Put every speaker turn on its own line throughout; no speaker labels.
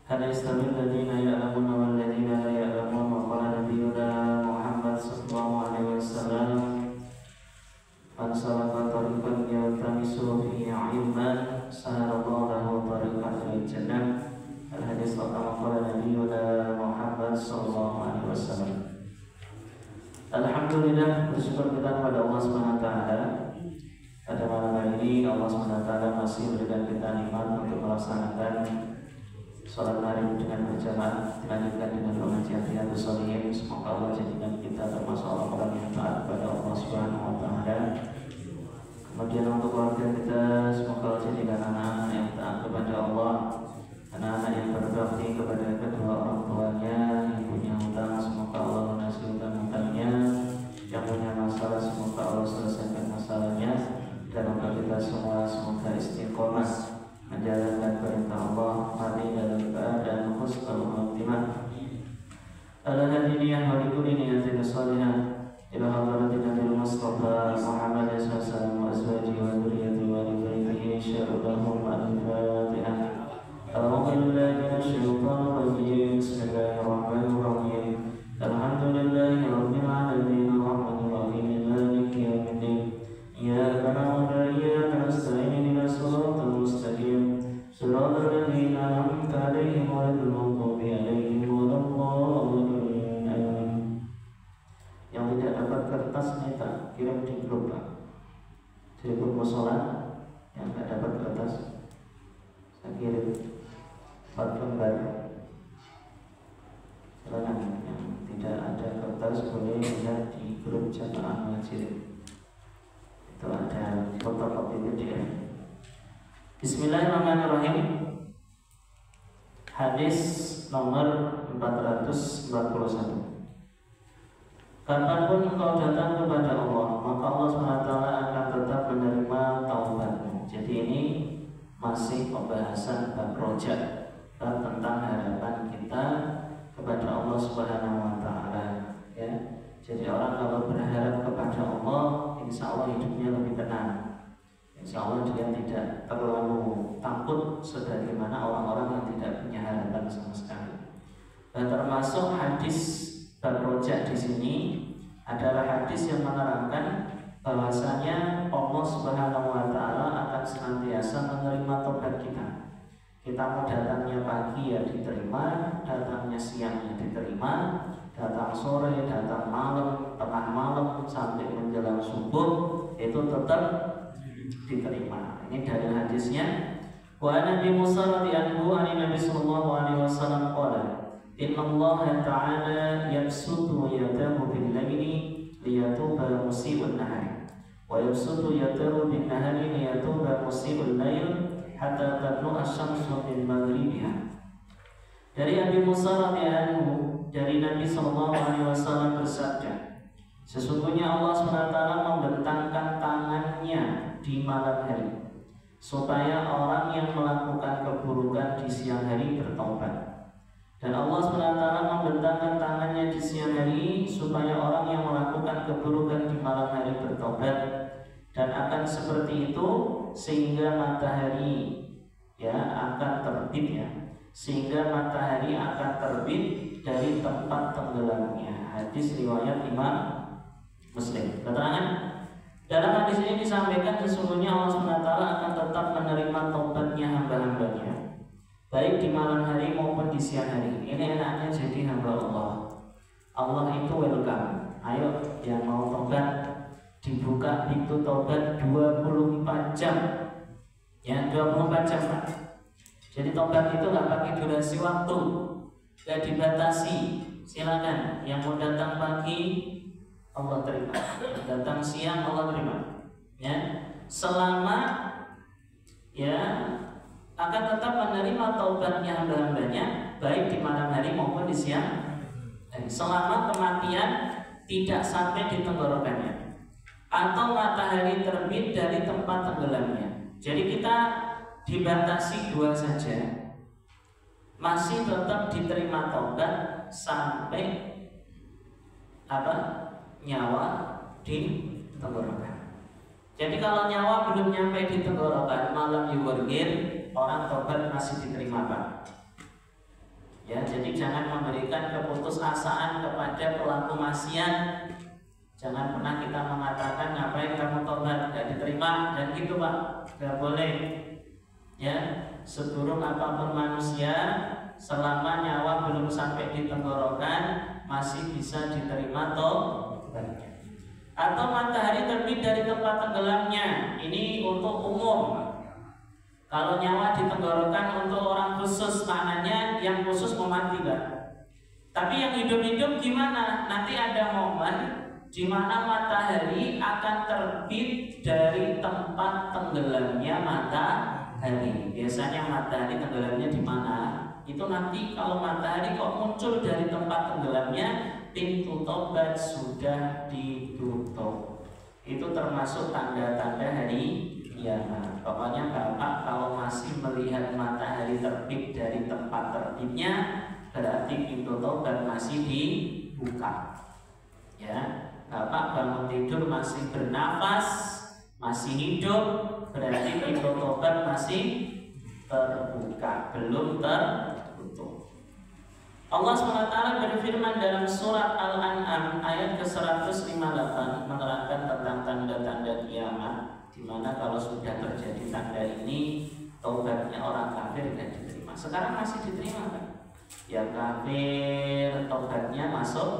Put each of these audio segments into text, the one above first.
هل يستوي الذين يعلمون والذين لا يعلمون وقال نبينا محمد صلى الله عليه وسلم من سلك طريقا يلتمس فيه علما سهل الله له طريقا إلى الجنة. الحديث كما قال نبينا محمد صلى الله عليه وسلم. Alhamdulillah, bersyukur kita kepada Allah SWT. Pada malam hari ini Allah SWT masih memberikan kita nikmat untuk melaksanakan sholat maghrib dengan berjamaah, dilanjutkan dengan pengajian Riyadhus Shalihin. Semoga Allah jadikan kita termasuk orang-orang yang taat kepada Allah SWT. Kemudian untuk keluarga kita, semoga Allah jadikan anak-anak yang taat kepada Allah, anak-anak yang berbakti kepada kedua orang tuanya, yang punya hutang semoga Allah lunasi hutang-hutangnya, yang punya masalah semoga Allah selesaikan masalahnya, dan untuk kita semua semoga istiqomah menjalankan perintah Allah, mati dalam keadaan husnul khatimah. Al-hadiniyah wa likulli niyatin salihah ila hadratin Nabi Mustafa Muhammad sallallahu wa azwajihi wa dzurriyyatihi wa li baitihi syarrahum al-Fatihah. A'udzu billahi minasy syaithanir rajim. Bismillahirrahmanirrahim. Alhamdulillahi rabbil alamin arrahmanir rahim maliki yaumiddin. Iyyaka na'budu wa iyyaka nasta'in ihdinas siratal mustaqim siratal ladzina an'amta 'alaihim ghairil maghdubi 'alaihim waladdallin. Yang tidak dapat kertas minta kirim di grup Pak. Di grup mushola yang tidak dapat kertas saya kirim 4 lembar. Silakan yang tidak ada kertas boleh lihat di grup jamaah masjid. Itu ada fotokopi PDF. Bismillahirrahmanirrahim. Hadis nomor 441. Kapanpun engkau datang kepada Allah, maka Allah SWT akan tetap menerima taubatmu. Jadi ini masih pembahasan bab rojak, tentang harapan kita kepada Allah Subhanahu wa Ta'ala. Ya. Jadi orang kalau berharap kepada Allah, insya Allah hidupnya lebih tenang. Insya Allah dia tidak terlalu takut sebagaimana orang-orang yang tidak punya harapan sama sekali. Dan termasuk hadis bab rojak di sini adalah hadis yang menerangkan bahwasanya Allah Subhanahu wa Ta'ala akan senantiasa menerima tobat kita. Kita mau datangnya pagi ya diterima, datangnya siang ya diterima, datang sore, datang malam, tengah malam sampai menjelang subuh itu tetap diterima. Ini dari hadisnya. Wa Nabi Musa radhiyallahu anhu Nabi sallallahu alaihi wasallam qala inna Allah ta'ala yabsutu yadahu bil laili liyatuba musii'un nahari wa yabsutu yadahu bin nahari liyatuba musii'ul lail hatta tatlu asy-syamsu min maghribiha. Dari Abi Musa radhiyallahu dari Nabi sallallahu alaihi wasallam bersabda, sesungguhnya Allah SWT membentangkan tangannya di malam hari supaya orang yang melakukan keburukan di siang hari bertaubat. Dan Allah SWT membentangkan tangannya di siang hari supaya orang yang melakukan keburukan di malam hari bertaubat. Dan akan seperti itu sehingga matahari akan terbit sehingga matahari akan terbit dari tempat tenggelamnya. Hadis riwayat Imam Muslim. Keterangan dalam hadis ini disampaikan sesungguhnya Allah SWT akan tetap menerima taubatnya hamba-hambanya, baik di malam hari maupun di siang hari. Ini enaknya jadi hamba Allah. Allah itu welcome. Ayo yang mau taubat, dibuka pintu taubat 24 jam. Ya, 24 jam Pak. Jadi taubat itu nggak pakai durasi waktu, nggak dibatasi. Silakan yang mau datang pagi Allah terima, datang siang Allah terima. Ya, selama akan tetap menerima taubatnya hamba-hambanya baik di malam hari maupun di siang hari, selama kematian tidak sampai di tenggorokannya atau matahari terbit dari tempat tenggelamnya. Jadi kita dibatasi 2 saja, masih tetap diterima taubat sampai nyawa di tenggorokan. Jadi kalau nyawa belum nyampe di tenggorokan, malam yuwargir, orang tobat masih diterima Pak. Ya, jadi jangan memberikan keputusasaan kepada pelaku maksiat. Jangan pernah kita mengatakan ngapain kamu tobat gak diterima dan gitu Pak, gak boleh. Ya, seburuk apapun manusia, selama nyawa belum sampai di tenggorokan masih bisa diterima tobatnya. Atau matahari terbit dari tempat tenggelamnya, ini untuk umum. Kalau nyawa di tenggorokan untuk orang khusus, maknanya yang khusus mau mati Pak. Tapi yang hidup-hidup gimana? Nanti ada momen di mana matahari akan terbit dari tempat tenggelamnya matahari. Biasanya matahari tenggelamnya di mana? Itu nanti kalau matahari kok muncul dari tempat tenggelamnya, pintu tobat sudah ditutup. Itu termasuk tanda-tanda hari kiamat. Pokoknya Bapak kalau masih melihat matahari terbit dari tempat terbitnya, berarti pintu tobat masih dibuka. Ya, Bapak bangun tidur masih bernafas, masih hidup, berarti pintu tobat masih terbuka, belum tertutup. Allah SWT berfirman dalam surat Al-An'am ayat ke-158 menerangkan tentang tanda-tanda kiamat, di mana kalau sudah terjadi tanda ini, taubatnya orang kafir tidak diterima. Sekarang masih diterima kan? Yang kafir taubatnya masuk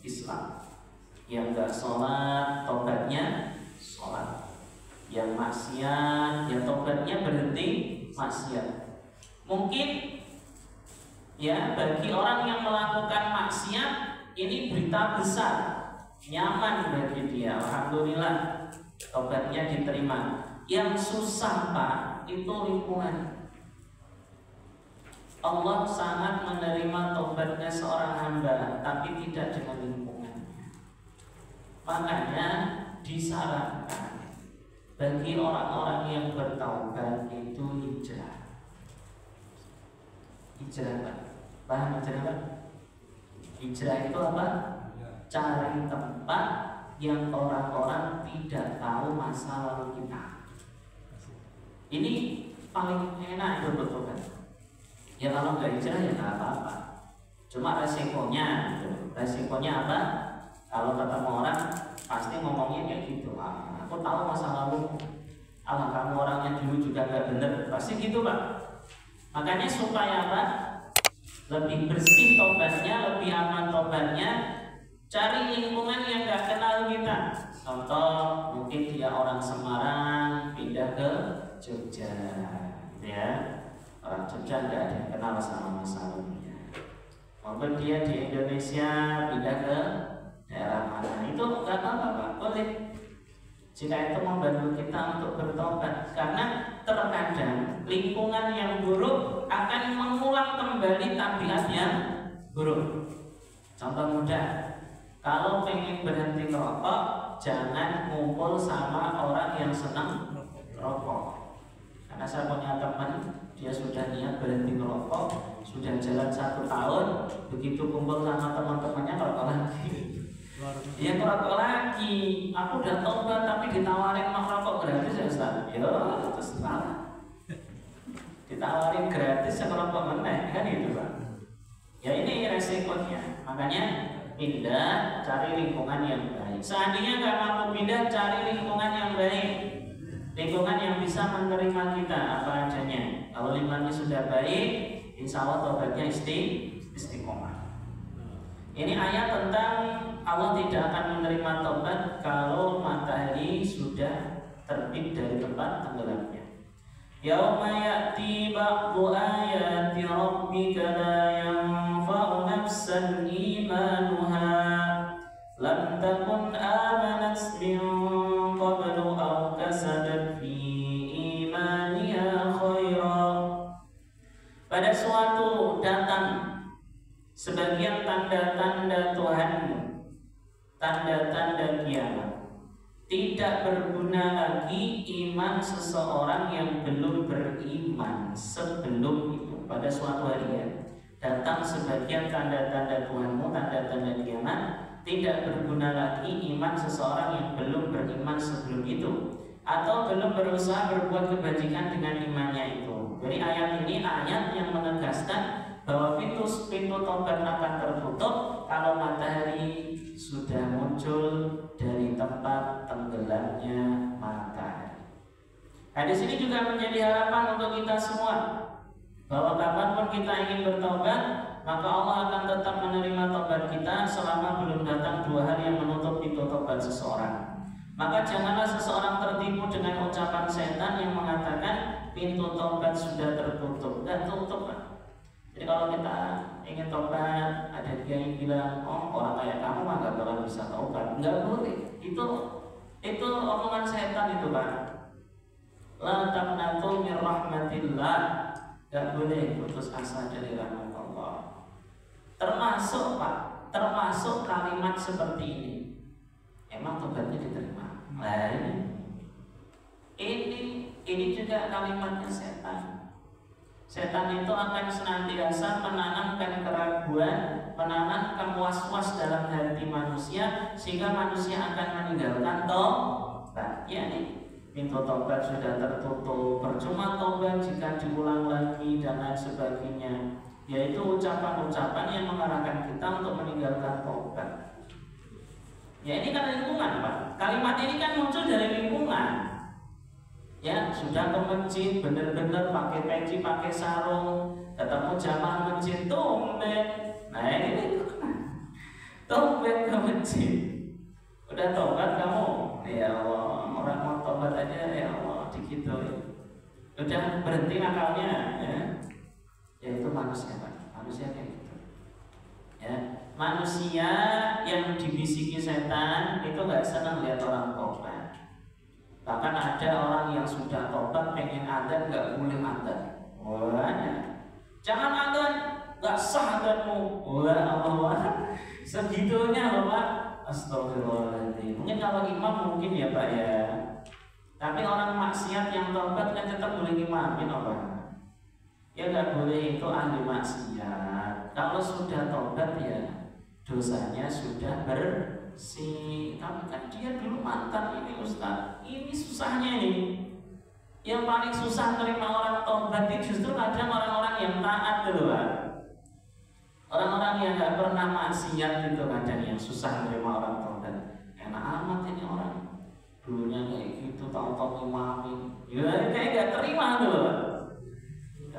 Islam, yang enggak sholat taubatnya sholat, yang maksiat ya taubatnya berhenti maksiat. Mungkin ya bagi orang yang melakukan maksiat ini berita besar, nyaman bagi dia, alhamdulillah taubatnya diterima. Yang susah Pak itu lingkungan. Allah sangat menerima taubatnya seorang hamba, tapi tidak dengan lingkungannya. Makanya disarankan bagi orang-orang yang bertaubat itu hijrah. Hijrah Pak, paham hijrah Pak? Hijrah itu apa? Cari tempat yang orang-orang tidak tahu masa lalu kita. Ini paling enak itu bertobat. Ya kalau nggak hijrah ya nggak apa-apa. Cuma resikonya apa? Kalau ketemu orang pasti ngomongnya kayak gitu. Aku tahu masa lalu. Kamu orangnya dulu juga nggak bener. Pasti gitu Pak. Makanya supaya apa? Lebih bersih tobatnya, lebih aman tobatnya, cari lingkungan yang nggak kenal kita. Contoh mungkin dia orang Semarang pindah ke Jogja, gitu ya. Orang Jogja nggak ada yang kenal sama masa lalunya. Maupun dia di Indonesia pindah ke daerah mana, itu nggak apa-apa Pak, boleh. Jika itu membantu kita untuk bertobat, karena terkadang lingkungan yang buruk akan mengulang kembali tabiat yang buruk. Contoh mudah, kalau pengen berhenti merokok, jangan ngumpul sama orang yang senang rokok. Karena saya punya teman, dia sudah niat berhenti merokok, sudah jalan 1 tahun, begitu kumpul sama teman-temannya merokok lagi. Dia merokok lagi. Aku udah tobat tapi ditawarin merokok gratis ya Ustaz. Ya terus salah. Ditawarin gratis ya merokok meneh kan itu Pak. Ya ini resikonya. Makanya pindah, cari lingkungan yang baik. Seandainya nggak mampu pindah, cari lingkungan yang baik. Lingkungan yang bisa menerima kita apa adanya. Kalau lingkungannya sudah baik, insya Allah tobatnya istiqomah. Ini ayat tentang Allah tidak akan menerima tobat kalau matahari sudah terbit dari tempat tenggelamnya. Yauma ya'ti ba'du ayati rabbika la yanfa'u nafsan imanuha lam takun amanat min qablu aw kasabat fi imaniha khaira. Pada suatu datang sebagian tanda-tanda Tuhanmu, tanda-tanda kiamat. Tidak berguna lagi iman seseorang yang belum beriman sebelum itu. Pada suatu hari ya, datang sebagian tanda-tanda Tuhanmu, tanda-tanda kiamat. Tidak berguna lagi iman seseorang yang belum beriman sebelum itu, atau belum berusaha berbuat kebajikan dengan imannya itu. Jadi ayat ini ayat yang menegaskan bahwa pintu pintu tobat akan tertutup kalau matahari sudah muncul dari tempat tenggelamnya matahari. Hadis ini juga menjadi harapan untuk kita semua, bahwa kapanpun kita ingin bertobat, maka Allah akan tetap menerima tobat kita selama belum datang 2 hal yang menutup pintu tobat seseorang. Maka janganlah seseorang tertipu dengan ucapan setan yang mengatakan pintu tobat sudah tertutup. Tidak tutup, Pak. Jadi kalau kita ingin tobat, ada dia yang bilang, oh orang kayak kamu mah gak bakal bisa tobat. Nggak boleh. Itu omongan setan itu, Pak. La taqnatu min rahmatillah. Gak boleh putus asa dari rahmat Allah. Termasuk, Pak, termasuk kalimat seperti ini. Emang tobatnya diterima? Nah, ini juga kalimatnya setan. Setan itu akan senantiasa menanamkan keraguan, menanamkan was-was dalam hati manusia, sehingga manusia akan meninggalkan tobat. Ya nih, pintu tobat sudah tertutup, percuma tobat jika diulang lagi dan lain sebagainya. Yaitu ucapan-ucapan yang mengarahkan kita untuk meninggalkan tobat. Ya ini kan lingkungan, Pak. Kalimat ini kan muncul dari lingkungan. Ya sudah ke masjid, bener-bener pakai peci, pakai sarung, ketemu jamaah masjid, tumben. Nah ini tumben ke masjid. Udah tobat kamu? Ya Allah, orang mau tobat aja ya Allah digituin. Udah berhenti nakalnya, ya. Ya itu manusia, Pak. Manusia kayak gitu. Ya. Manusia yang dibisiki setan itu nggak senang lihat orang tobat. Bahkan ada orang yang sudah tobat pengen adzan nggak boleh adzan. Wah, jangan adzan, nggak sah adzanmu. Wah, Allah, segitunya loh, Pak. Astagfirullahaladzim. Mungkin kalau imam mungkin ya, Pak ya. Tapi orang maksiat yang tobat kan tetap boleh imamin, Pak. Ya nggak boleh, itu ahli maksiat. Kalau sudah tobat ya dosanya sudah bersih. Tapi kan dia dulu mantan ini, Ustaz. Ini susahnya ini. Yang paling susah terima orang tobat itu justru kadang orang-orang yang taat dulu, Pak. Orang-orang yang nggak pernah maksiat itu kadang yang susah terima orang tobat. Enak amat ini orang. Dulunya kayak gitu, tahu-tahu imamin. Ya kayak nggak terima dulu, Pak.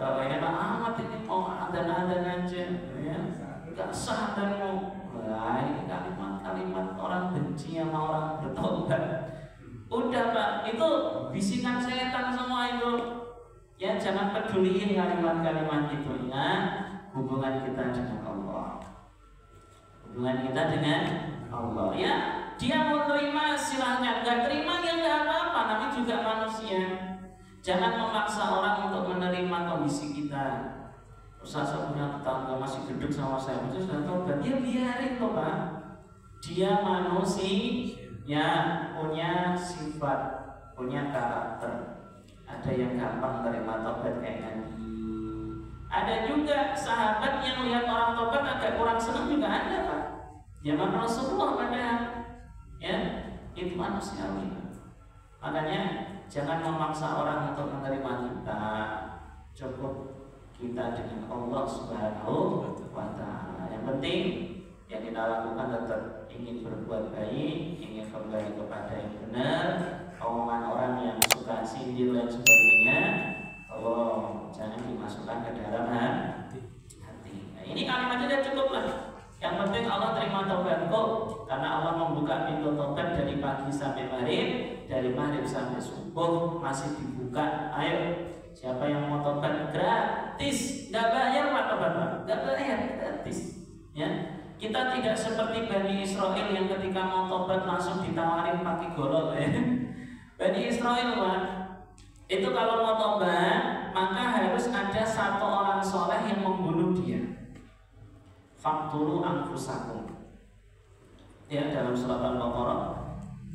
Enak amat ini mau adzan-adzan aja, ya. Gak sah dan mau. Wah, ini kalimat-kalimat orang benci sama orang bertobat. Udah, Pak, itu bisikan setan semua itu. Ya jangan peduliin kalimat-kalimat itu. Ingat hubungan kita dengan Allah. Hubungan kita dengan Allah. Ya, dia mau terima silahkan, gak terima ya gak apa-apa. Tapi juga manusia. Jangan memaksa orang untuk menerima kondisi kita. Ustaz, saya punya tetangga masih gendut sama saya, itu sudah tobat, ya biarin kok, Pak. Dia manusia, ya punya sifat, punya karakter. Ada yang gampang terima tobat kayak Nabi. Ada juga sahabat yang lihat orang tobat agak kurang senang juga ada, Pak. Zaman Rasulullah padahal, ya itu manusiawi. Makanya jangan memaksa orang untuk menerima kita. Cukup kita dengan Allah Subhanahu wa Ta'ala. Yang penting yang kita lakukan tetap ingin berbuat baik, ingin kembali kepada yang benar. Omongan orang yang suka sindir dan sebagainya, Allah jangan dimasukkan ke dalam hati. Nah, ini kalimat sudah cukup lah. Yang penting Allah terima taubatku, karena Allah membuka pintu taubat dari pagi sampai maghrib, dari maghrib sampai subuh masih dibuka. Ayo, siapa yang mau tobat gratis, nggak bayar Pak tobat, Pak, nggak bayar, gratis. Ya, kita tidak seperti Bani Israel yang ketika mau tobat langsung ditawarin pakai golok. Ya. Bani Israel, Pak, itu kalau mau tobat maka harus ada satu orang soleh yang membunuh dia. Fakturu anfusakum. Ya, dalam surat Al-Baqarah,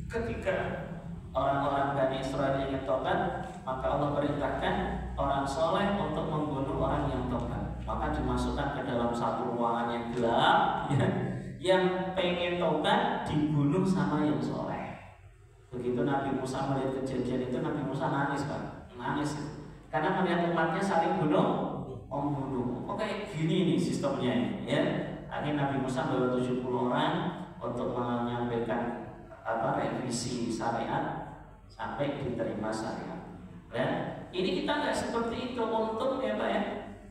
ketika orang-orang Bani Israel ingin tobat, maka Allah perintahkan orang soleh untuk membunuh orang yang tobat. Maka dimasukkan ke dalam satu ruangan yang gelap, ya, yang pengen tobat dibunuh sama yang soleh. Begitu Nabi Musa melihat kejadian itu, Nabi Musa nangis, Pak, nangis, karena melihat umatnya saling bunuh membunuh. Kok kayak gini nih sistemnya ini, ya. Akhirnya Nabi Musa bawa 70 orang untuk menyampaikan revisi syariat sampai diterima syariat. Ya, ini kita nggak seperti itu, untung ya Pak ya.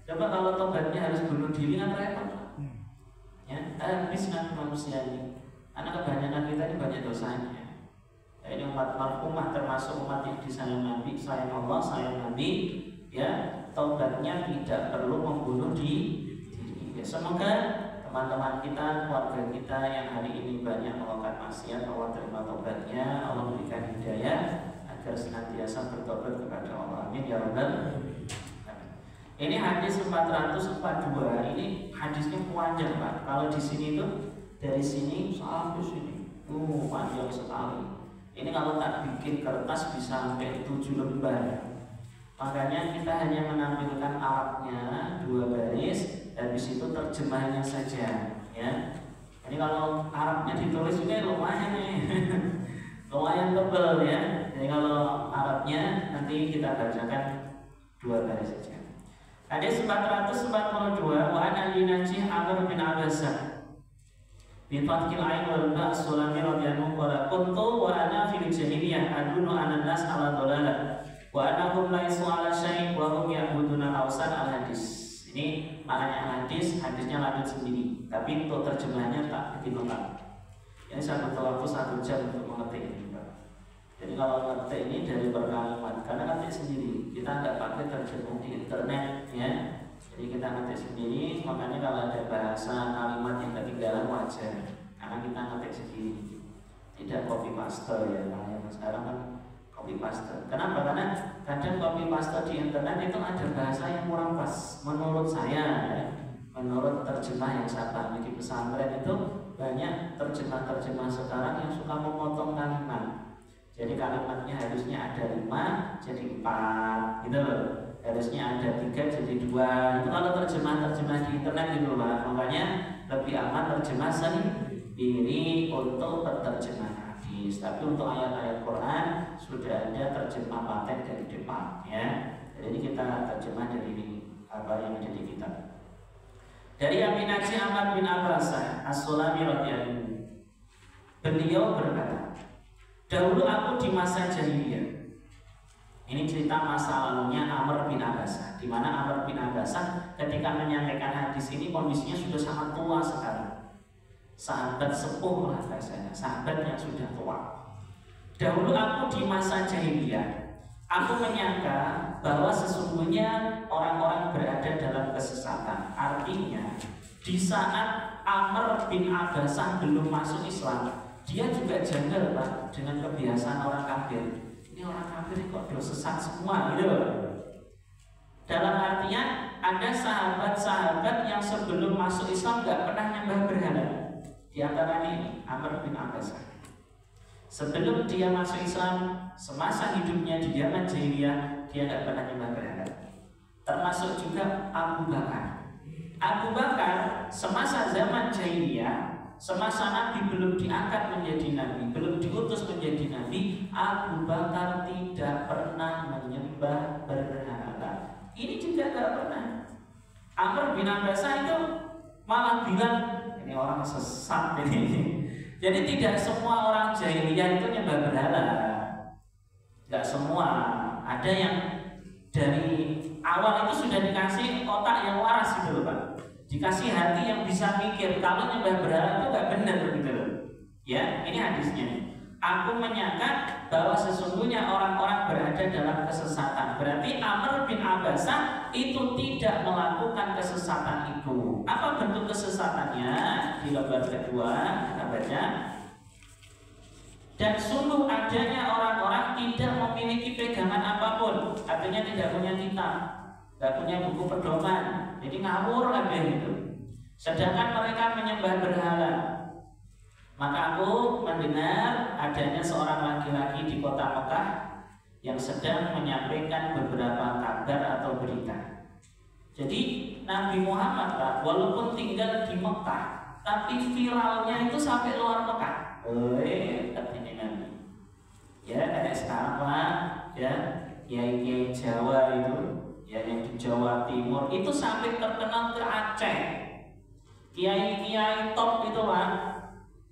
Coba kalau tobatnya harus bunuh diri kan repot. Ya, habis kan manusia ini. Karena kebanyakan kita ini banyak dosanya. Ya, ini umat marhumah termasuk umat yang disayang Nabi, sayang Allah, sayang Nabi. Ya, tobatnya tidak perlu membunuh diri. Ya, semoga teman-teman kita, keluarga kita yang hari ini banyak melakukan maksiat, Allah terima tobatnya, Allah berikan hidayah agar senantiasa bertobat kepada Allah. Amin ya rabbal alamin. Ini hadis 442. Ini hadisnya panjang Pak. Kalau di sini tuh dari sini sampai sini, panjang sekali. Ini kalau tak bikin kertas bisa sampai 7 lembar. Makanya kita hanya menampilkan Arabnya 2 baris, habis itu terjemahnya saja. Ya. Ini kalau Arabnya ditulis juga lumayan nih, lumayan tebal ya. Jadi kalau Arabnya nanti kita bacakan 2 baris saja. Hadis 442, wa an Ali Najih Amr bin Abbasah bin Fathil Ain wal Ba' Sulami radhiyallahu anhu kuntu wa ana fil jahiliyah adunu ala nas ala dalalah wa anahum laisu ala syai' wa hum ya'buduna awsan al hadis. Ini maknanya hadisnya lanjut sendiri, tapi untuk terjemahnya tak bikin lengkap. Ini saya butuh waktu 1 jam untuk mengetik ini. Jadi kalau ngetik ini dari berkalimat, karena ngetik sendiri, kita nggak pakai terjemah di internet, ya. Jadi kita ngetik sendiri, makanya kalau ada bahasa kalimat yang ketinggalan wajar, karena kita ngetik sendiri, tidak copy paste ya. Nah, yang sekarang kan copy paste. Kenapa? Karena kadang copy paste di internet itu ada bahasa yang kurang pas. Menurut saya, ya, menurut terjemah yang saya pahami di pesantren itu banyak terjemah sekarang yang suka memotong kalimat. Jadi kalimatnya harusnya ada 5 jadi 4 gitu loh. Harusnya ada 3 jadi 2. Itu kalau terjemah di internet gitu loh. Makanya lebih aman terjemah sendiri untuk terjemah hadis. Tapi untuk ayat-ayat Quran sudah ada terjemah paten dari depan ya. Jadi kita terjemah dari apa yang ada di kitab. Dari Abi Najih Amr bin Abbasah As-Sulami radhiyallahu anhu. Beliau berkata, dahulu aku di masa jahiliyah. Ini cerita masa lalunya Amr bin Abbasah, di mana Amr bin Abbasah ketika menyampaikan hadis ini kondisinya sudah sangat tua sekali. Sahabat sepuh lah bahasanya, sahabat yang sudah tua. Dahulu aku di masa jahiliyah, aku menyangka bahwa sesungguhnya orang-orang berada dalam kesesatan. Artinya, di saat Amr bin Abbasah belum masuk Islam, dia juga janggal Pak dengan kebiasaan orang kafir. Ini orang kafir kok udah sesat semua gitu loh. Dalam artian ada sahabat-sahabat yang sebelum masuk Islam gak pernah nyembah berhala. Di antaranya ini Amr bin Abbasah. Sebelum dia masuk Islam, semasa hidupnya di zaman jahiliyah, dia gak pernah nyembah berhala. Termasuk juga Abu Bakar. Abu Bakar semasa zaman jahiliyah, semasa Nabi belum diangkat menjadi Nabi, belum diutus menjadi Nabi, Abu Bakar tidak pernah menyembah berhala. Ini juga tidak pernah. Amr bin Abbasah itu malah bilang, ini orang sesat ini. Jadi tidak semua orang jahiliyah itu nyembah berhala. Tidak semua. Ada yang dari awal itu sudah dikasih otak yang waras gitu loh Pak. Dikasih hati yang bisa mikir. Kalau nyembah berhala itu gak benar gitu loh. Ya, ini hadisnya. Aku menyangka bahwa sesungguhnya orang-orang berada dalam kesesatan. Berarti Amr bin Abbasah itu tidak melakukan kesesatan itu. Apa bentuk kesesatannya? Di lembar kedua kita baca. Dan sungguh adanya orang-orang tidak memiliki pegangan apapun. Artinya tidak punya kitab, tidak punya buku pedoman. Jadi ngawur aja gitu. Sedangkan mereka menyembah berhala. Maka aku mendengar adanya seorang laki-laki di kota Mekah yang sedang menyampaikan beberapa kabar atau berita. Jadi Nabi Muhammad Pak, walaupun tinggal di Mekah, tapi viralnya itu sampai luar Mekah. Ini Nabi. Ya kayak sekarang lah, ya kiai-kiai Jawa itu ya yang di Jawa Timur itu sampai terkenal ke Aceh. Kiai-kiai top itu Pak,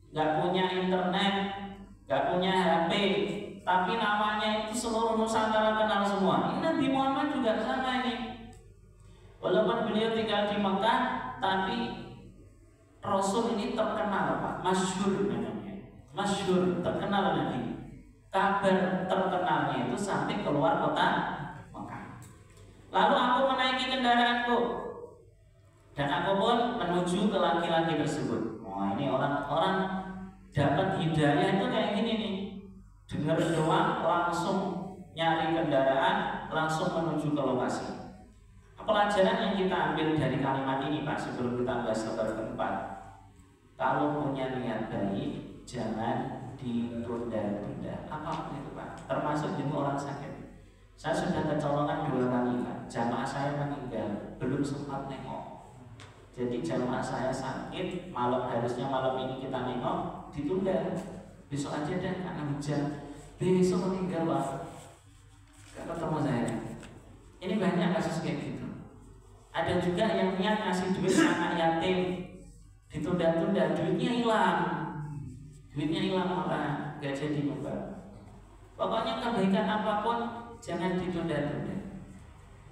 nggak punya internet, nggak punya HP, tapi namanya itu seluruh Nusantara kenal semua. Ini Nabi Muhammad juga sama ini. Walaupun beliau tinggal di Mekah, tapi Rasul ini terkenal Pak, masyhur namanya, masyhur, terkenal Nabi. Kabar terkenalnya itu sampai keluar kota Mekah. Lalu aku menaiki kendaraanku dan aku pun menuju ke laki-laki tersebut. Wah, ini orang-orang dapat hidayah itu kayak gini nih. Dengar doang langsung nyari kendaraan, langsung menuju ke lokasi. Pelajaran yang kita ambil dari kalimat ini Pak, sebelum kita bahas lembar keempat, kalau punya niat baik jangan ditunda-tunda apapun itu Pak, termasuk juga orang sakit. Saya sudah kecolongan 2 kali Pak, jamaah saya meninggal belum sempat nengok. Jadi jamaah saya sakit, harusnya malam ini kita nengok, ditunda, besok aja deh karena hujan. Besok meninggal Pak, gak ketemu saya. Ini banyak kasus kayak gitu. Ada juga yang niat ngasih duit anak yatim, ditunda-tunda, duitnya hilang. Duitnya hilang malah gak jadi nyumbang. Pokoknya kebaikan apapun jangan ditunda-tunda.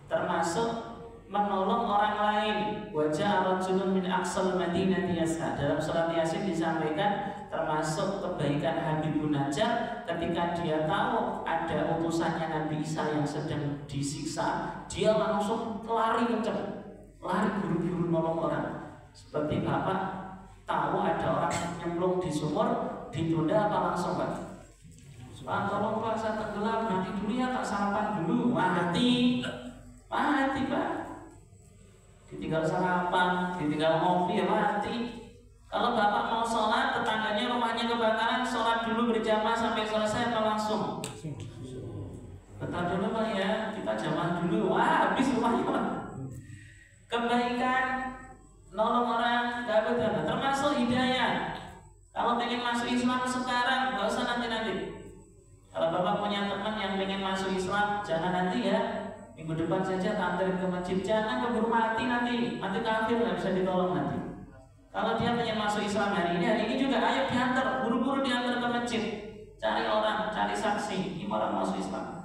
Termasuk menolong orang lain. Wajah rajulun min aqsal madinati yas'a. Dalam surat Yasin disampaikan termasuk kebaikan Habib bin Najjar ketika dia tahu ada utusannya Nabi Isa yang sedang disiksa, dia langsung lari kencang, lari buru-buru nolong orang. Seperti Bapak tahu ada orang nyemplung di sumur, ditunda apa langsung Pak? Pak tolong Pak, saya tenggelam, nanti dulu ya, tak sarapan dulu. Mati Pak. Ditinggal sarapan, ditinggal ngopi ya mati. Kalau Bapak mau sholat, tetangganya rumahnya kebakaran, sholat dulu berjamaah sampai selesai atau langsung? Bentar dulu Pak ya, kita jamaah dulu. Wah, habis rumahnya Pak. Kebaikan nolong orang gak betul, termasuk hidayah. Kalau pengen masuk Islam sekarang, gak usah nanti-nanti. Kalau Bapak punya teman yang pengen masuk Islam, jangan nanti ya, minggu depan saja anterin ke masjid, jangan keburu mati nanti kafir, nggak bisa ditolong nanti. Kalau dia pengen masuk Islam hari ini juga, ayo diantar, buru-buru diantar ke masjid, cari orang, cari saksi, ini orang masuk Islam.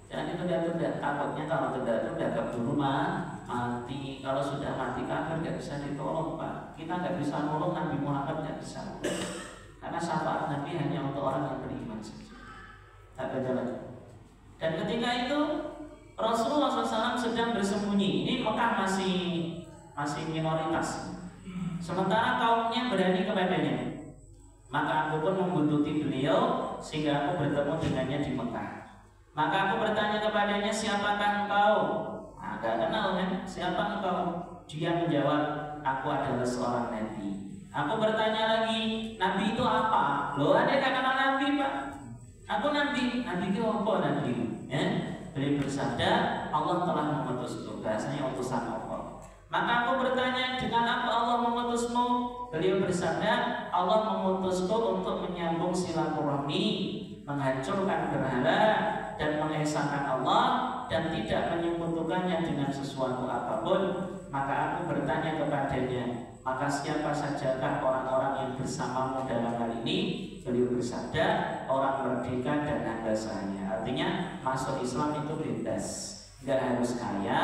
Jangan ditunda-tunda, takutnya kalau tunda-tunda keburu mati. Kalau sudah mati kafir nggak bisa ditolong Pak. Kita nggak bisa nolong, Nabi Muhammad nggak bisa. Karena syafaat Nabi hanya untuk orang yang beriman saja. Tak ada lagi. Dan ketika itu Rasulullah SAW sedang bersembunyi. Ini Mekah masih minoritas. Sementara kaumnya berani kepadanya. Maka aku pun membuntuti beliau sehingga aku bertemu dengannya di Mekah. Maka aku bertanya kepadanya, siapakah engkau? Nah, gak kenal kan? Siapa engkau? Dia menjawab, aku adalah seorang nabi. Aku bertanya lagi, nabi itu apa? Loh, ada yang kenal nabi Pak? Aku nabi. Nabi itu apa nabi? Beliau bersabda, Allah telah mengutusku. Bahasanya utusan Allah. Maka aku bertanya, dengan apa Allah mengutusmu? Beliau bersabda, Allah mengutusku untuk menyambung silaturahmi, menghancurkan berhala, dan mengesahkan Allah, dan tidak menyekutukannya dengan sesuatu apapun. Maka aku bertanya kepadanya, maka siapa sajakah orang-orang yang bersamamu dalam hal ini? Beliau bersabda, orang merdeka dan hamba sahaya. Artinya masuk Islam itu bebas, nggak harus kaya,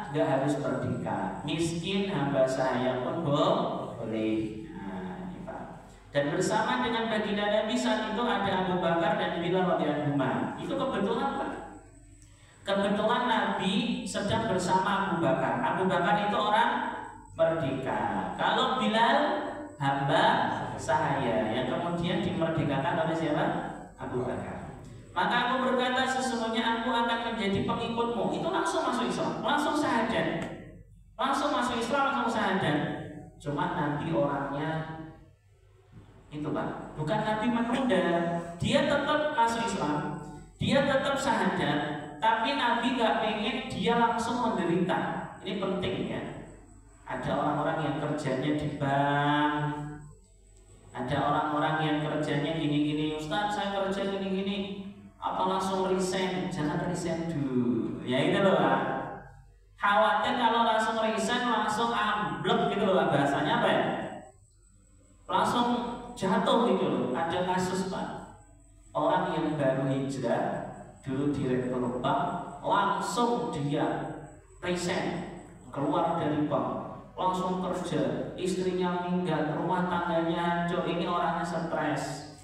nggak harus merdeka, miskin, hamba sahaya pun boleh. Nah, ini Pak. Dan bersama dengan baginda Nabi saat itu ada Abu Bakar dan Bilal radhiyallahu anhu. Itu kebetulan Pak. Kebetulan Nabi sedang bersama Abu Bakar. Abu Bakar itu orang merdeka. Kalau Bilal hamba sahaya yang kemudian dimerdekakan oleh siapa? Abu Bakar. Maka aku berkata, sesungguhnya aku akan menjadi pengikutmu. Itu langsung masuk Islam, langsung syahadat. Langsung masuk Islam, langsung syahadat. Cuma Nabi orangnya itu Pak, bukan Nabi menunda. Dia tetap masuk Islam, dia tetap syahadat, tapi Nabi gak pengen dia langsung menderita. Ini penting ya. Ada orang-orang yang kerjanya di bank, ada orang-orang yang kerjanya gini-gini. Ustaz, saya kerja gini-gini, apa langsung resign? Jangan resign dulu Ya itu loh Pak. Khawatir kalau langsung resign langsung amblek gitu loh Pak. Bahasanya apa ya? Langsung jatuh gitu loh. Ada kasus Pak, orang yang baru hijrah dulu direktur bank, langsung dia resign, keluar dari bank, langsung kerja, istrinya meninggal, rumah tangganya hancur. Ini orangnya stres,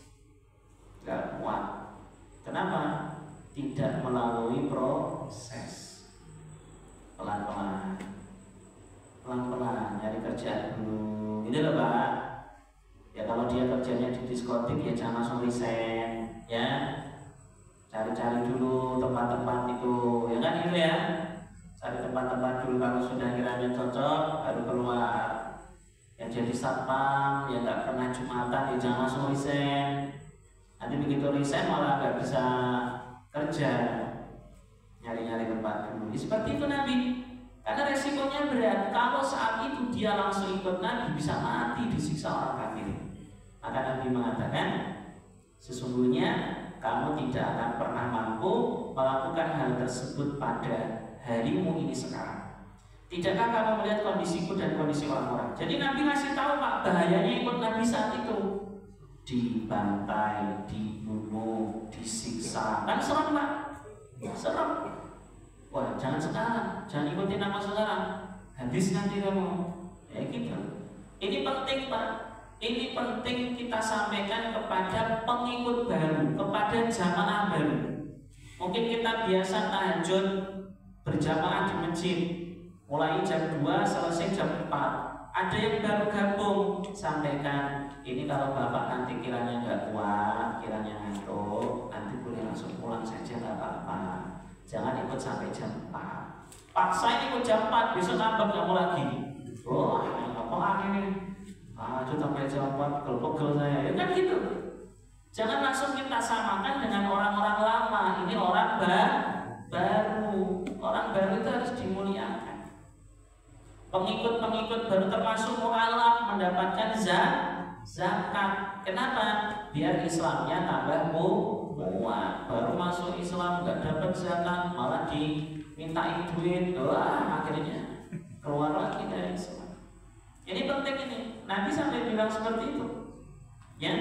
gak kuat. Kenapa? Tidak melalui proses. Pelan-pelan nyari kerjaan dulu gitu loh Pak. Ya kalau dia kerjanya di diskotik ya jangan langsung resign ya, cari-cari dulu tempat-tempat itu ya kan, itu ya, cari tempat-tempat dulu, kalau sudah kiranya cocok baru keluar. Yang jadi satpam yang nggak pernah jumatan ya jangan langsung resign, nanti begitu resign malah nggak bisa kerja, nyari-nyari tempat dulu. Seperti itu Nabi, karena resikonya berat. Kalau saat itu dia langsung ikut Nabi bisa mati disiksa orang kafir. Maka Nabi mengatakan, sesungguhnya kamu tidak akan pernah mampu melakukan hal tersebut pada harimu ini sekarang. Tidakkah kamu melihat kondisiku dan kondisi orang-orang? Jadi Nabi ngasih tahu Pak, bahayanya ikut Nabi saat itu. Dibantai, dibunuh, disiksa. Kan serem Pak? Serem. Wah, jangan sekarang, jangan ikutin nama sekarang, habis nanti kamu. Ya gitu. Ini penting Pak. Ini penting kita sampaikan kepada pengikut baru, kepada jamaah baru. Mungkin kita biasa tahajud berjamaah di masjid, mulai jam 2 selesai jam 4. Ada yang baru gabung, sampaikan, ini kalau Bapak nanti kiranya nggak kuat, kiranya ngantuk, nanti boleh langsung pulang saja, nggak apa-apa. Jangan ikut sampai jam 4. Paksa ikut jam 4, besok ngambek kamu lagi. Oh, apa ini? Itu sampai jam 4, pegel saya. Ya kan gitu. Jangan langsung kita samakan dengan orang-orang lama. Ini orang baru. Orang baru itu harus dimuliakan. Pengikut-pengikut baru termasuk mu'alaf mendapatkan zakat. Kenapa? Biar Islamnya tambah kuat. Baru masuk Islam nggak dapat zakat, malah dimintain duit. Wah, akhirnya keluar lagi dari Islam. Ini penting ini. Nabi sampai bilang seperti itu. Ya,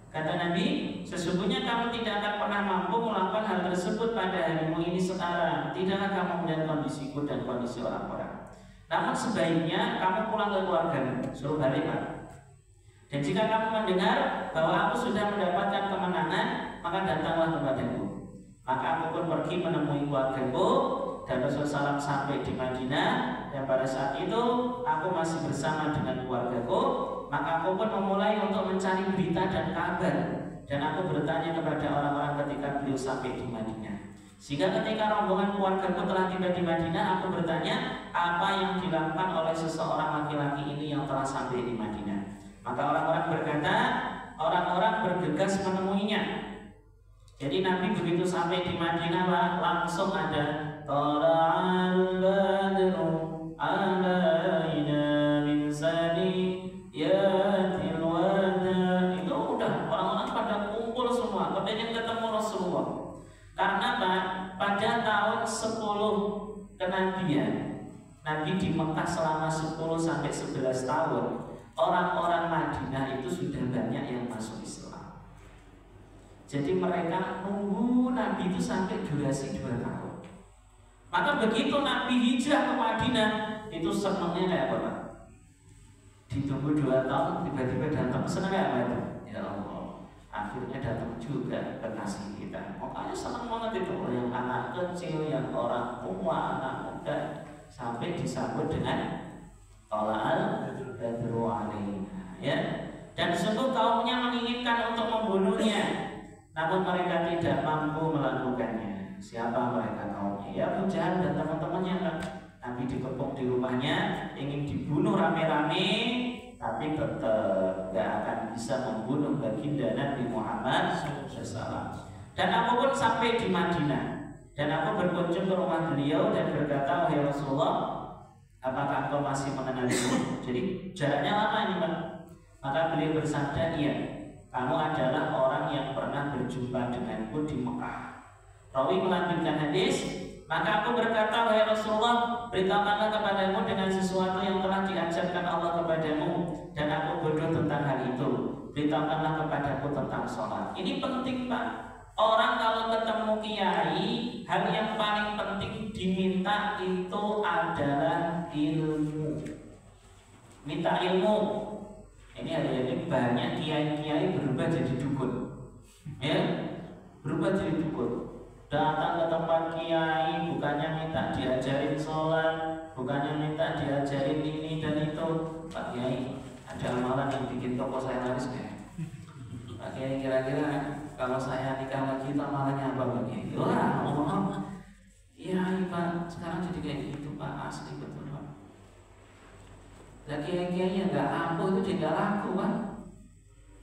kata Nabi, sesungguhnya kamu tidak akan pernah mampu melakukan hal tersebut pada harimu ini sekarang. Tidaklah kamu melihat kondisiku dan kondisi orang-orang. Namun sebaiknya kamu pulang ke keluargamu, suruh balik Pak. Dan jika kamu mendengar bahwa aku sudah mendapatkan kemenangan, maka datanglah kepadaku. Maka aku pun pergi menemui keluargaku, dan Rasulullah SAW sampai di Madinah. Dan pada saat itu aku masih bersama dengan keluargaku. Maka aku pun memulai untuk mencari berita dan kabar. Dan aku bertanya kepada orang-orang ketika beliau sampai di Madinah. Sehingga ketika rombongan keluargaku telah tiba di Madinah, aku bertanya apa yang dilakukan oleh seseorang laki-laki ini yang telah sampai di Madinah. Maka orang-orang berkata, orang-orang bergegas menemuinya. Jadi Nabi begitu sampai di Madinah langsung ada Tala'al badru alaina min saniyatil wada. Itu udah orang-orang pada kumpul semua, kepengen ketemu Rasulullah. Karena Pak, pada tahun 10 kenabian, Nabi di Mekah selama 10 sampai 11 tahun, orang-orang Madinah itu sudah banyak yang masuk Islam. Jadi mereka nunggu Nabi itu sampai durasi 2 tahun. Maka begitu Nabi hijrah ke Madinah, itu senangnya kayak apa Pak? Ditunggu 2 tahun, tiba-tiba datang, senang kayak apa itu? Ya Allah, akhirnya datang juga kekasih kita. Makanya senang banget itu, yang anak kecil, yang orang tua, anak muda, sampai disambut dengan Tala'al badru alaina, ya. Dan sungguh kaumnya menginginkan untuk membunuhnya, namun mereka tidak mampu melakukannya. Siapa mereka kaumnya? Ya Abu Jahal dan teman-temannya kan. Nabi dikepung di rumahnya, ingin dibunuh rame-rame, tapi tetap gak akan bisa membunuh baginda Nabi Muhammad SAW. Dan aku pun sampai di Madinah, dan aku berkunjung ke rumah beliau dan berkata, wahai Rasulullah, apakah engkau masih mengenaliku? Jadi jaraknya lama ini Pak. Maka beliau bersabda, iya, kamu adalah orang yang pernah berjumpa denganku di Mekah. Rawi melanjutkan hadis, Maka aku berkata, wahai Rasulullah, beritahukanlah kepadamu dengan sesuatu yang telah diajarkan Allah kepadamu, dan aku bodoh tentang hal itu. Beritahukanlah kepadaku tentang sholat. Ini penting, Pak. Orang kalau ketemu kiai, hal yang paling penting diminta itu adalah ilmu. Minta ilmu. Ini hari-hari banyak kiai-kiai berubah jadi dukun, ya, berubah jadi dukun. Datang ke tempat kiai bukannya minta diajarin sholat, bukannya minta diajarin ini dan itu. Pak Kiai, ada amalan yang bikin toko saya laris nggak? Pak Kiai, kira-kira kalau saya nikah lagi itu amalannya apa Pak Kiai? Wah, ngomong, iya Pak, sekarang jadi kayak gitu Pak, asli betul Pak. Nah kiai-kiai yang nggak ampuh itu tidak laku Pak.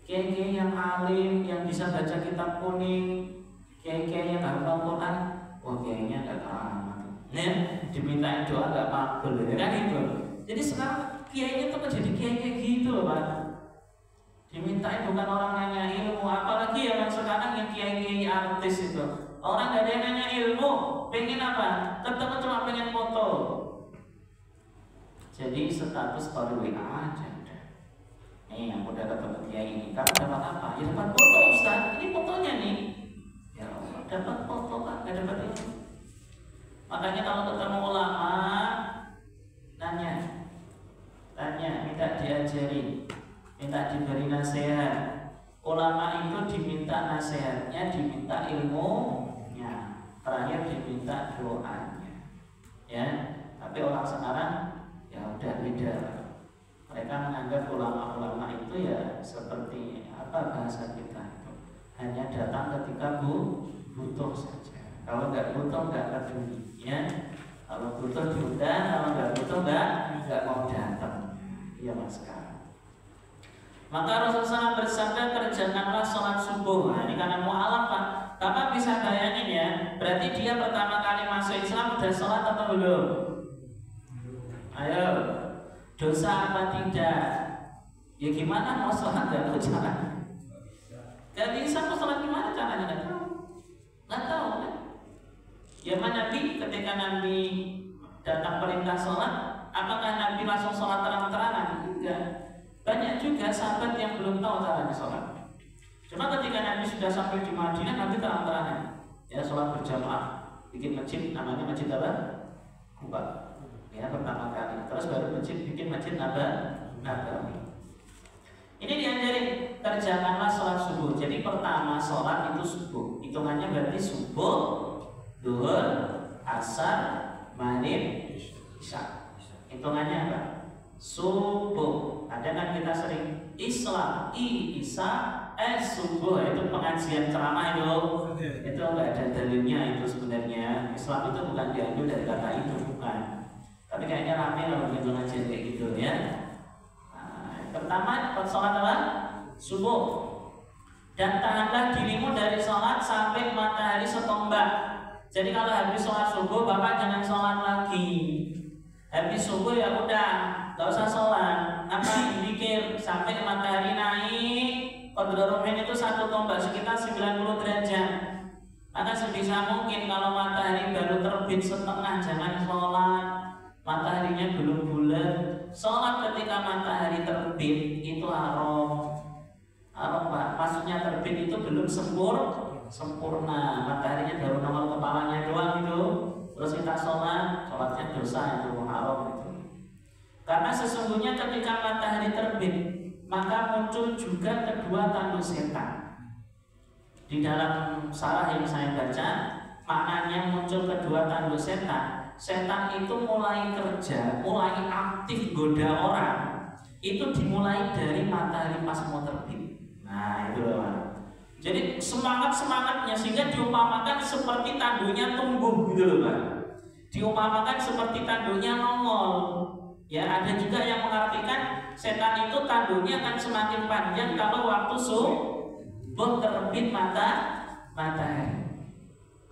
Kiai-kiai yang alim, yang bisa baca kitab kuning, kiai-kiai yang hafal Quran, wah kiainya nggak keramat. Nih, dimintain doa nggak makbul, ya kan itu. Jadi sekarang kiainya tuh menjadi kiai kayak gitu loh Pak. Dimintain bukan orang nanya ilmu, apalagi yang sekarang yang kiai-kiai artis itu. Orang nggak ada yang nanya ilmu, pengen apa? Ketemu cuma pengen foto. Jadi status story WA aja udah. Nih yang udah ketemu kiai ini, kamu dapat apa? Ya dapat foto Ustaz. Ini fotonya nih. Ya Allah, dapat foto Pak, nggak dapat ilmu. Makanya kalau ketemu ulama, tanya, minta diajarin, minta diberi nasihat. Ulama itu diminta nasihatnya, diminta ilmunya, terakhir diminta doanya. Ya, tapi orang sekarang ya udah beda. Mereka menganggap ulama-ulama itu ya seperti apa bahasa kita itu, hanya datang ketika butuh saja. Kalau nggak butuh nggak peduli, ya. Kalau butuh diundang, kalau nggak butuh nggak mau datang. Iya Mas Kak. Maka Rasulullah SAW bersabda, kerjakanlah sholat subuh. Nah, ini karena mu'alaf Pak. Kakak bisa bayangin ya, berarti dia pertama kali masuk Islam udah sholat atau belum? Ayo, dosa apa tidak? Ya gimana mau sholat gak tahu caranya? Gak bisa mau sholat gimana caranya? Gak tahu. Gak tahu kan? Ya Nabi ketika Nabi datang perintah sholat, apakah Nabi langsung sholat terang-terangan? Enggak. Banyak juga sahabat yang belum tahu caranya sholat. Cuma ketika Nabi sudah sampai di Madinah, Nabi terang-terangan. Ya sholat berjamaah, bikin masjid, namanya masjid apa? Kuba. Ya pertama kali. Terus baru bikin masjid Nabawi. Ini diajarin, kerjakanlah sholat subuh. Jadi pertama sholat itu subuh. Hitungannya berarti subuh, duhur, asar, maghrib, isya. Hitungannya apa? Subuh. Ada kan kita sering Islam, isa, subuh. Itu pengajian ceramah itu. Itu nggak ada dalilnya itu sebenarnya. Islam itu bukan diambil dari kata itu, bukan. Tapi kayaknya rame kalau begitu ngajian kayak gitu ya. Nah, pertama sholat apa? Subuh. Dan tahanlah dirimu dari sholat sampai matahari setombak. Jadi kalau habis sholat subuh, Bapak jangan sholat lagi. Habis subuh ya udah, nggak usah sholat. Apa dipikir sampai matahari naik, qadrul ruhin itu 1 tombak sekitar 90 derajat. Maka sebisa mungkin kalau matahari baru terbit setengah jangan sholat. Mataharinya belum bulat, sholat ketika matahari terbit itu haram. Haram Pak, maksudnya terbit itu belum sempurna. Mataharinya baru nongol kepalanya doang itu. Terus kita sholatnya dosa itu, haram itu. Karena sesungguhnya ketika matahari terbit, maka muncul juga kedua tanduk setan. Di dalam sarah yang saya baca, maknanya muncul kedua tanduk setan. Setan itu mulai kerja, mulai aktif goda orang. Itu dimulai dari matahari pas mau terbit. Nah itu loh. Jadi semangatnya sehingga diumpamakan seperti tanduknya tumbuh gitu loh Pak. Diumpamakan seperti tanduknya nongol. Ya ada juga yang mengartikan setan itu tanduknya akan semakin panjang kalau waktu subuh terbit matahari.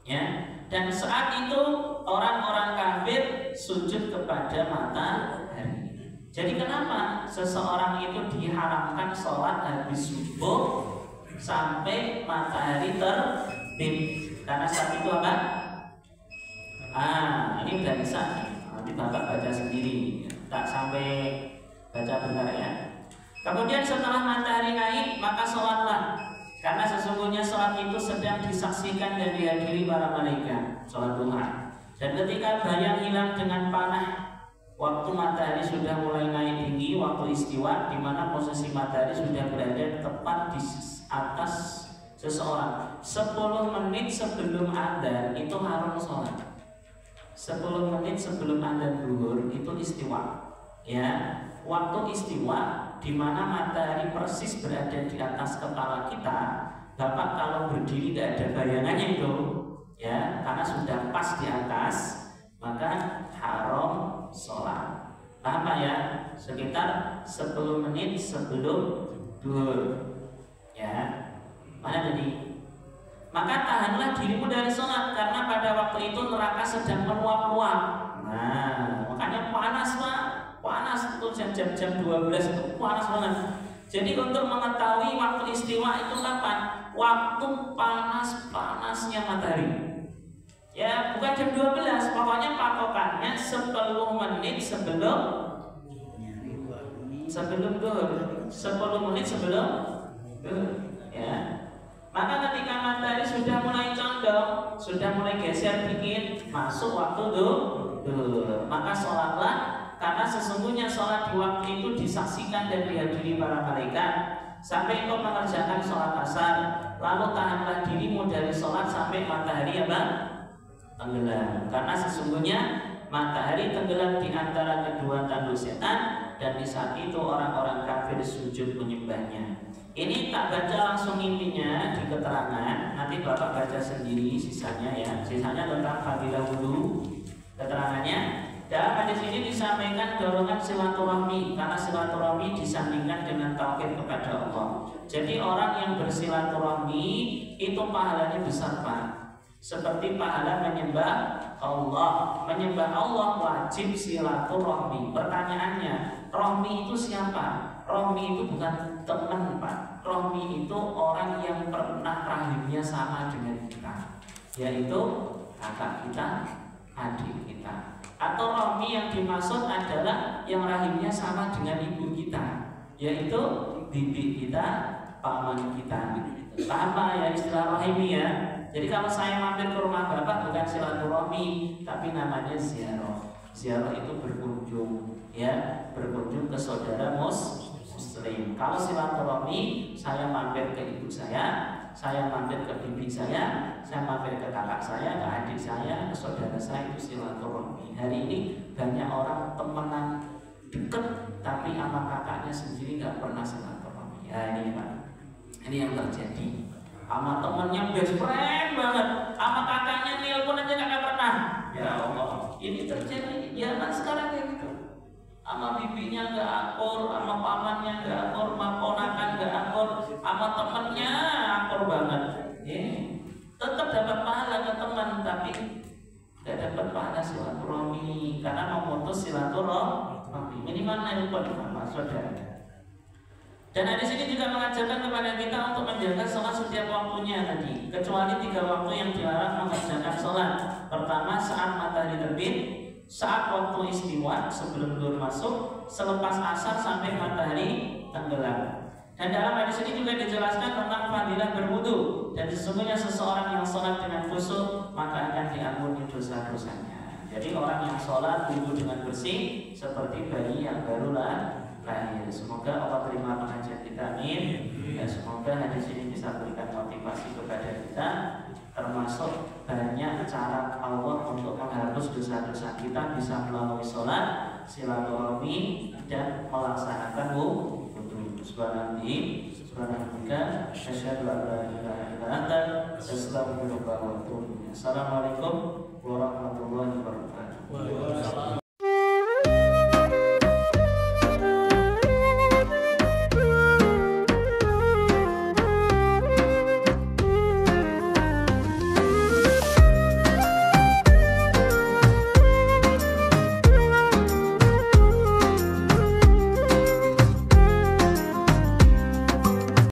Ya. Dan saat itu orang-orang kafir sujud kepada matahari. Jadi kenapa seseorang itu diharamkan sholat habis subuh sampai matahari terbit? Karena saat itu apa? Ini udah bisa. Nanti Bapak baca sendiri. Tak sampai baca benar ya. Kemudian setelah matahari naik, maka sholatlah. Karena sesungguhnya sholat itu sedang disaksikan dan dihadiri para malaikat. Sholat duha. Dan ketika bayang hilang dengan panah, waktu matahari sudah mulai naik tinggi, waktu istiwa, di mana posisi matahari sudah berada tepat di atas seseorang. 10 menit sebelum adzan itu harus sholat. 10 menit sebelum adzan zuhur itu istiwa. Ya, waktu istiwa di mana matahari persis berada di atas kepala kita. Bapak kalau berdiri tidak ada bayangannya itu, ya, karena sudah pas di atas, maka haram sholat. Paham Pak ya? Sekitar 10 menit sebelum zuhur. Ya, mana tadi? Maka tahanlah dirimu dari sholat, karena pada waktu itu neraka sedang meluap-luap. Nah, makanya panas Pak, panas itu jam 12 itu panas banget. Jadi untuk mengetahui waktu istiwa itu kapan? Waktu panas-panasnya matahari. Ya, bukan jam 12, pokoknya patokannya 10 menit sebelum zuhur. 10 menit sebelum zuhur. Ya. Maka ketika matahari sudah mulai condong, sudah mulai geser dikit, masuk waktu zuhur, maka sholatlah, karena sesungguhnya sholat di waktu itu disaksikan dan dihadiri para malaikat. Sampai engkau mengerjakan sholat asar, lalu tahanlah dirimu dari sholat sampai matahari tenggelam. Karena sesungguhnya matahari tenggelam di antara kedua tanduk setan, dan di saat itu orang-orang kafir sujud menyembahnya. Ini tak baca langsung intinya di keterangan, nanti Bapak baca sendiri sisanya ya. Sisanya tentang fadilah wudu. Keterangannya dalam hadis ini disampaikan dorongan silaturahmi, karena silaturahmi disandingkan dengan tauhid kepada Allah. Jadi orang yang bersilaturahmi itu pahalanya besar Pak. Seperti pahala menyembah Allah. Menyembah Allah wajib silaturahmi. Pertanyaannya, rahmi itu siapa? Rahmi itu bukan teman Pak. Rahmi itu orang yang pernah rahimnya sama dengan kita, yaitu kakak kita, adik kita. Atau rahmi yang dimaksud adalah yang rahimnya sama dengan ibu kita, yaitu bibi kita, paman kita. Paham Pak ya istilah rahimi ya? Jadi kalau saya mampir ke rumah Bapak bukan silaturahmi, tapi namanya ziarah. Ziarah itu berkunjung, ya, berkunjung ke saudara muslim. Kalau silaturahmi, saya mampir ke ibu saya mampir ke bibi saya mampir ke kakak saya, ke adik saya, ke saudara saya, itu silaturahmi. Hari ini banyak orang temenan deket, tapi sama kakaknya sendiri nggak pernah silaturahmi. Ya ini Pak, ini yang terjadi. Sama temennya best friend banget, sama kakaknya nelpon aja nggak pernah. Ya Allah, ini terjadi zaman sekarang kayak gitu. Sama bibinya nggak akur, sama pamannya nggak akur, sama ponakan nggak akur, sama temennya akur banget. Tetap dapat pahala ke teman, tapi nggak dapat pahala silaturahmi, karena memutus silaturahmi. Minimal nelpon sama saudara. Dan hadis ini juga mengajarkan kepada kita untuk menjaga sholat setiap waktunya tadi, kecuali 3 waktu yang dilarang mengerjakan sholat. Pertama saat matahari terbit, saat waktu istiwa sebelum zuhur masuk, selepas asar sampai matahari tenggelam. Dan dalam hadis ini juga dijelaskan tentang fadilah berwudu, dan sesungguhnya seseorang yang sholat dengan khusyuk maka akan diampuni dosa-dosanya. Jadi orang yang sholat wudu dengan bersih seperti bayi yang baru lahir. Semoga Allah terima pengajian kita, amin. Dan semoga hadis ini bisa berikan motivasi kepada kita, termasuk banyak cara Allah untuk menghapus dosa-dosa kita bisa melalui sholat, silaturahmi, dan melaksanakan wudu. Subhanallah, asyhadu an la ilaha illa anta, astaghfiruka wa atubu ilaik. Assalamualaikum warahmatullahi wabarakatuh.